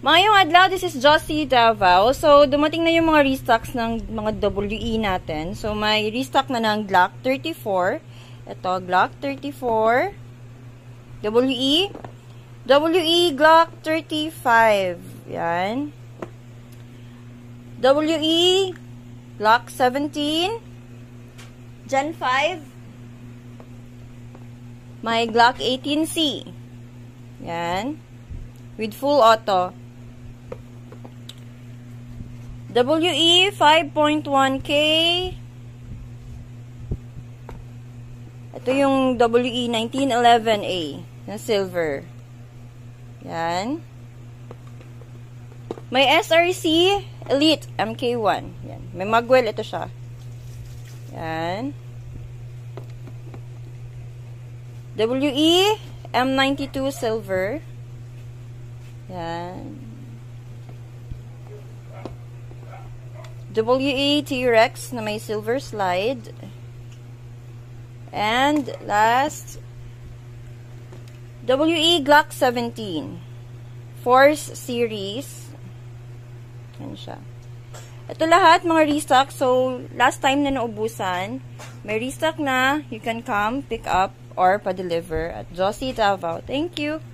Mayong adlaw, this is Josie Davao. So, dumating na yung mga restocks ng mga WE natin. So, may restock na ng Glock 34. Ito, Glock 34. WE. WE Glock 35. Yan. WE Glock 17. Gen 5. May Glock 18C. Yan. With full auto. WE 5.1K. Ito yung WE 1911A na silver. Yan. May SRC Elite MK1. Yan. May magwell ito siya. Yan. WE M92 silver. Yan. WE T-Rex na may silver slide. And last, WE Glock 17. Force Series. Yan siya. Ito lahat mga restock. So, last time na naubusan, may restock na. You can come, pick up, or pa-deliver at Josie Davao. Thank you!